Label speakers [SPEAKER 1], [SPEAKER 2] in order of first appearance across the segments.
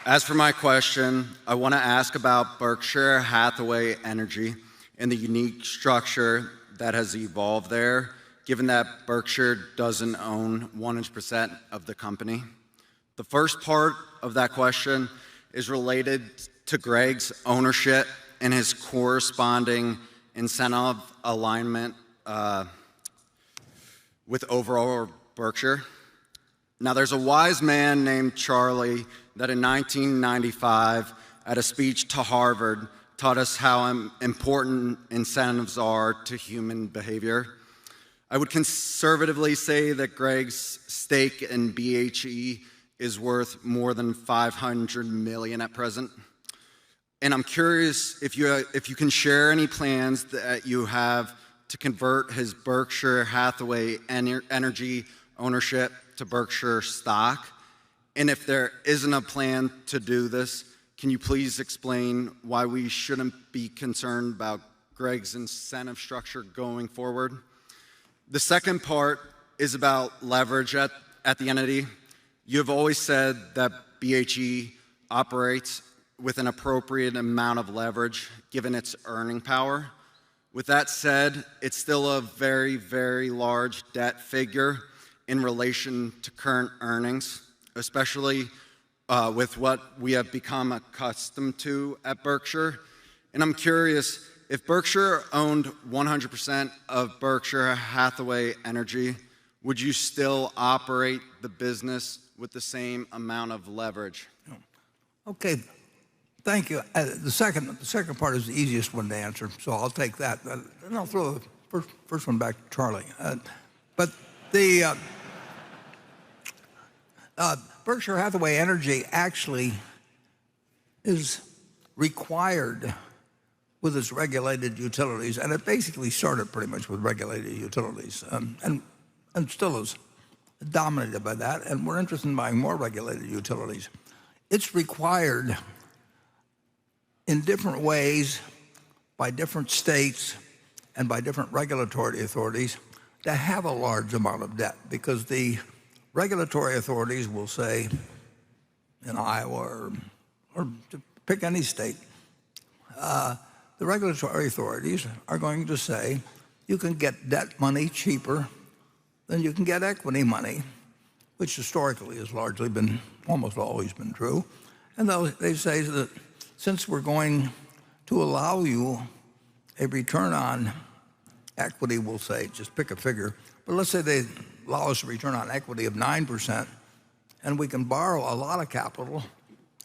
[SPEAKER 1] As for my question, I want to ask about Berkshire Hathaway Energy and the unique structure that has evolved there, given that Berkshire doesn't own 100% of the company. The first part of that question is related to Greg's ownership and his corresponding incentive alignment with overall Berkshire. Now, there's a wise man named Charlie that in 1995, at a speech to Harvard, taught us how important incentives are to human behavior. I would conservatively say that Greg's stake in BHE is worth more than $500 million at present. And I'm curious if you can share any plans that you have to convert his Berkshire Hathaway Energy ownership to Berkshire stock. And if there isn't a plan to do this, can you please explain why we shouldn't be concerned about Greg's incentive structure going forward? The second part is about leverage at the entity. You have always said that BHE operates with an appropriate amount of leverage given its earning power. With that said, it's still a very, very large debt figure in relation to current earnings, especially with what we have become accustomed to at Berkshire. And I'm curious, if Berkshire owned 100% of Berkshire Hathaway Energy, would you still operate the business with the same amount of leverage?
[SPEAKER 2] Okay, thank you. The second part is the easiest one to answer, so I'll take that. And I'll throw the first one back to Charlie. But the Berkshire Hathaway Energy actually is required with its regulated utilities, and it basically started pretty much with regulated utilities, and still is dominated by that, and we're interested in buying more regulated utilities. It's required in different ways by different states and by different regulatory authorities to have a large amount of debt, because the regulatory authorities will say, in Iowa or to pick any state, the regulatory authorities are going to say you can get debt money cheaper than you can get equity money, which historically has largely been, almost always been true. And they say that since we're going to allow you a return on equity, we'll say, just pick a figure, but let's say they allow us a return on equity of 9%, and we can borrow a lot of capital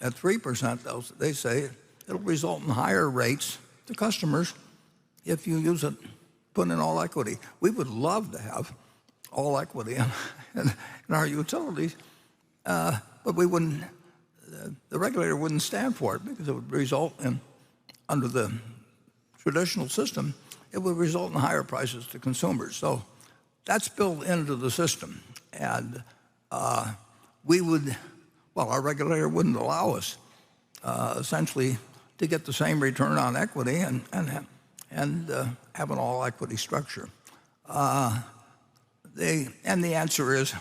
[SPEAKER 2] at 3%, they say it'll result in higher rates to customers if you use it, put in all equity. We would love to have all equity in our utilities, but we wouldn't, the regulator wouldn't stand for it, because it would result in, under the traditional system, it would result in higher prices to consumers. So that's built into the system, and we would, well, our regulator wouldn't allow us essentially to get the same return on equity and have an all equity structure. The answer is,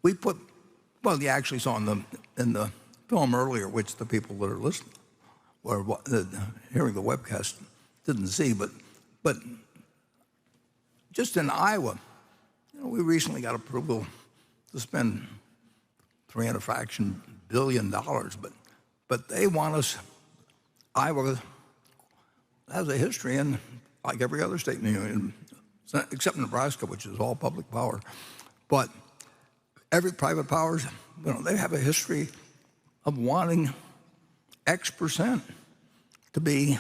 [SPEAKER 2] we put, well, you actually saw in the film earlier, which the people that are listening or hearing the webcast didn't see, but just in Iowa, we recently got approval to spend $300 billion, but they want us, Iowa has a history in, like every other state in the union, except Nebraska, which is all public power. But every private powers, they have a history of wanting X percent to be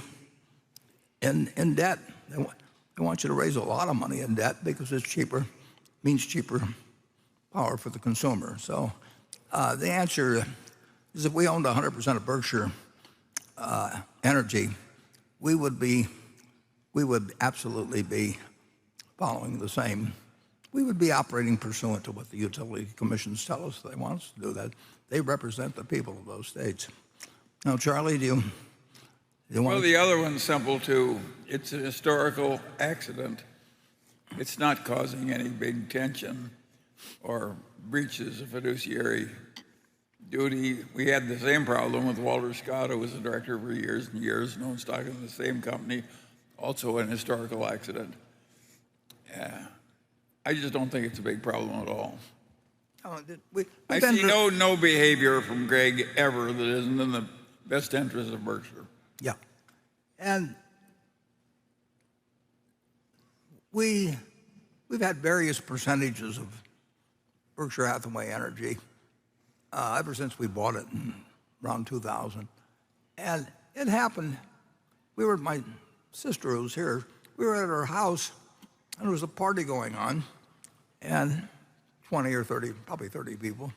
[SPEAKER 2] in debt. They want you to raise a lot of money in debt because it's cheaper, means cheaper power for the consumer. So the answer is, if we owned 100% of Berkshire Energy, we would absolutely be following the same. We would be operating pursuant to what the utility commissions tell us they want us to do. That they represent the people of those states. Now, Charlie, do you want?
[SPEAKER 3] Well, the other one's simple too. It's a historical accident it's not causing any big tension or breaches of fiduciary duty. We had the same problem with Walter Scott, who was the director for years and years, and owned stock in the same company, also an historical accident. I just don't think it's a big problem at all. I see no behavior from Greg ever that isn't in the best interest of Berkshire.
[SPEAKER 2] Yeah. And we've had various percentages of Berkshire Hathaway Energy ever since we bought it in around 2000. And it happened, we were at my sister who's here, we were at her house, and there was a party going on, and 20 or 30, probably 30 people.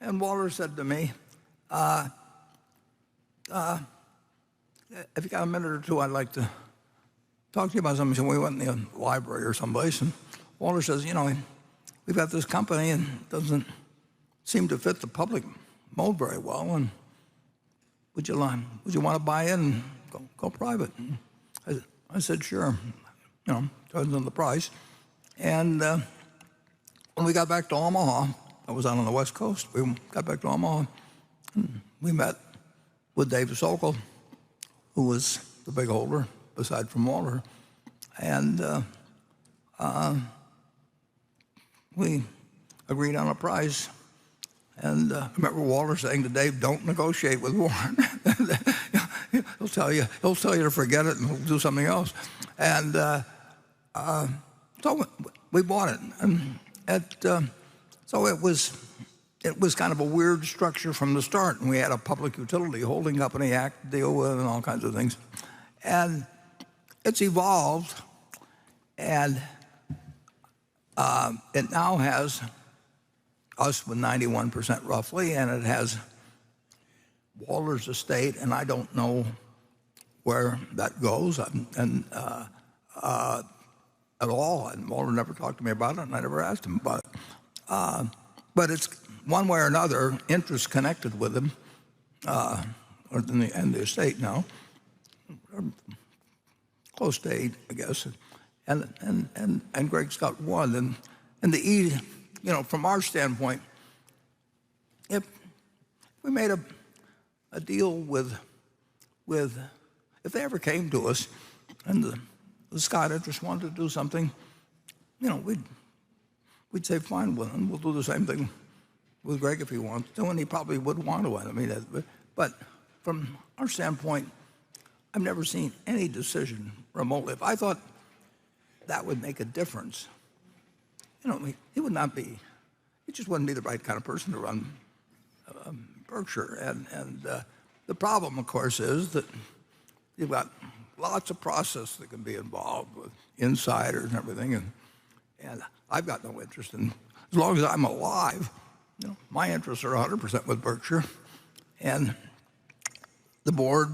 [SPEAKER 2] And Walter said to me, if you got a minute or two, I'd like to talk to you about something. So we went in the library or someplace, and Walter says, we've got this company and it doesn't seem to fit the public mold very well, and would you want to buy in and go private? And I said, sure, depends on the price. And when we got back to Omaha, I was out on the West Coast, we got back to Omaha, and we met with Dave Sokol, who was the big holder, aside from Walter. And we agreed on a price. And I remember Walter saying to Dave, "Don't negotiate with Warren. he'll tell you to forget it and he'll do something else." And so we bought it. And so it was kind of a weird structure from the start, and we had a public utility holding company act to deal with and all kinds of things. And it's evolved, and it now has us with 91% roughly, and it has Walter's estate, and I don't know where that goes at all. And Walter never talked to me about it, and I never asked him about it. But it's one way or another interest connected with him, and the estate now, close to 8, I guess. And Greg's got 1, and the from our standpoint, if we made a deal with if they ever came to us and the Scott interest wanted to do something, we'd say fine with him. We'll do the same thing with Greg if he wants to, and he probably would want to. I mean, but from our standpoint, I've never seen any decision remotely. If I thought that would make a difference, he would not be. He just wouldn't be the right kind of person to run Berkshire. And the problem, of course, is that you've got lots of process that can be involved with insiders and everything. And I've got no interest in, as long as I'm alive, my interests are 100% with Berkshire. And the board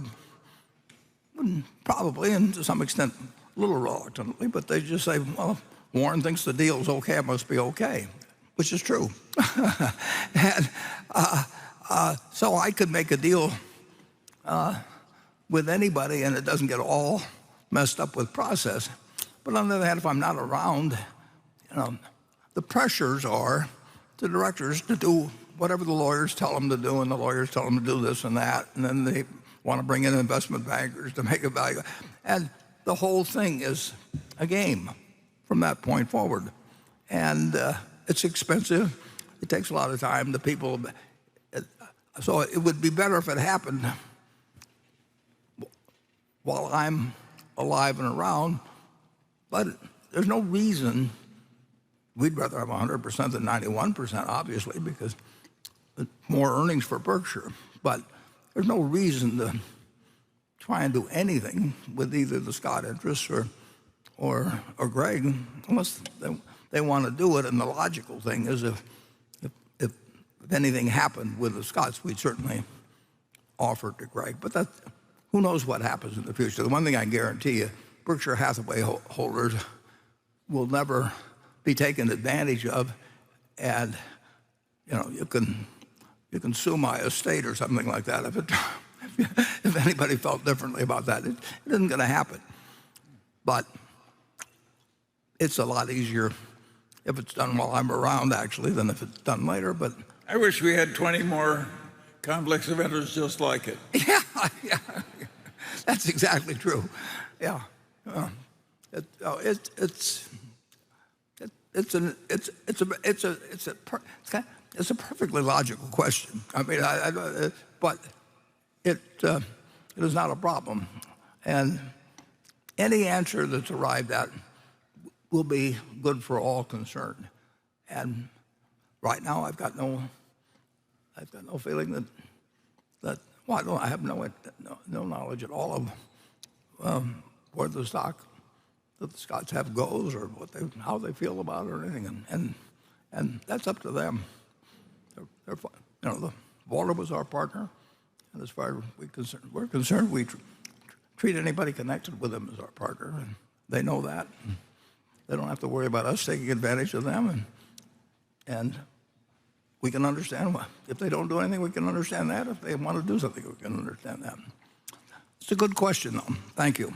[SPEAKER 2] would probably, and to some extent, a little reluctantly, but they just say, well, if Warren thinks the deal's okay, it must be okay, which is true. And so I could make a deal with anybody, and it doesn't get all messed up with process. But on the other hand, if I'm not around, the pressures are the directors to do whatever the lawyers tell them to do, and the lawyers tell them to do this and that, and then they want to bring in investment bankers to make a value. And the whole thing is a game from that point forward. And it's expensive. It takes a lot of time. So it would be better if it happened while I'm alive and around. But there's no reason. We'd rather have 100% than 91%, obviously, because it's more earnings for Berkshire. But there's no reason to try and do anything with either the Scott interests or Greg, unless they want to do it. And the logical thing is if anything happened with the Scotts, we'd certainly offer it to Greg. But who knows what happens in the future. The one thing I guarantee you, Berkshire Hathaway holders will never be taken advantage of, and you can sue my estate or something like that if anybody felt differently about that. It isn't going to happen. But it's a lot easier if it's done while I'm around, actually, than if it's done later. But
[SPEAKER 3] I wish we had 20 more conflicts of interest just like it.
[SPEAKER 2] yeah, yeah, that's exactly true. Yeah, it's a perfectly logical question. I mean, but it is not a problem, and any answer that's arrived at will be good for all concerned. And right now, I've got no feeling that well, I have no knowledge at all of where the stock that the Scots have goes, or how they feel about it, or anything. And that's up to them. Walter was our partner, and as far as we're concerned, we treat anybody connected with them as our partner, and they know that. They don't have to worry about us taking advantage of them, and we can understand why. If they don't do anything, we can understand that. If they want to do something, we can understand that. It's a good question, though. Thank you.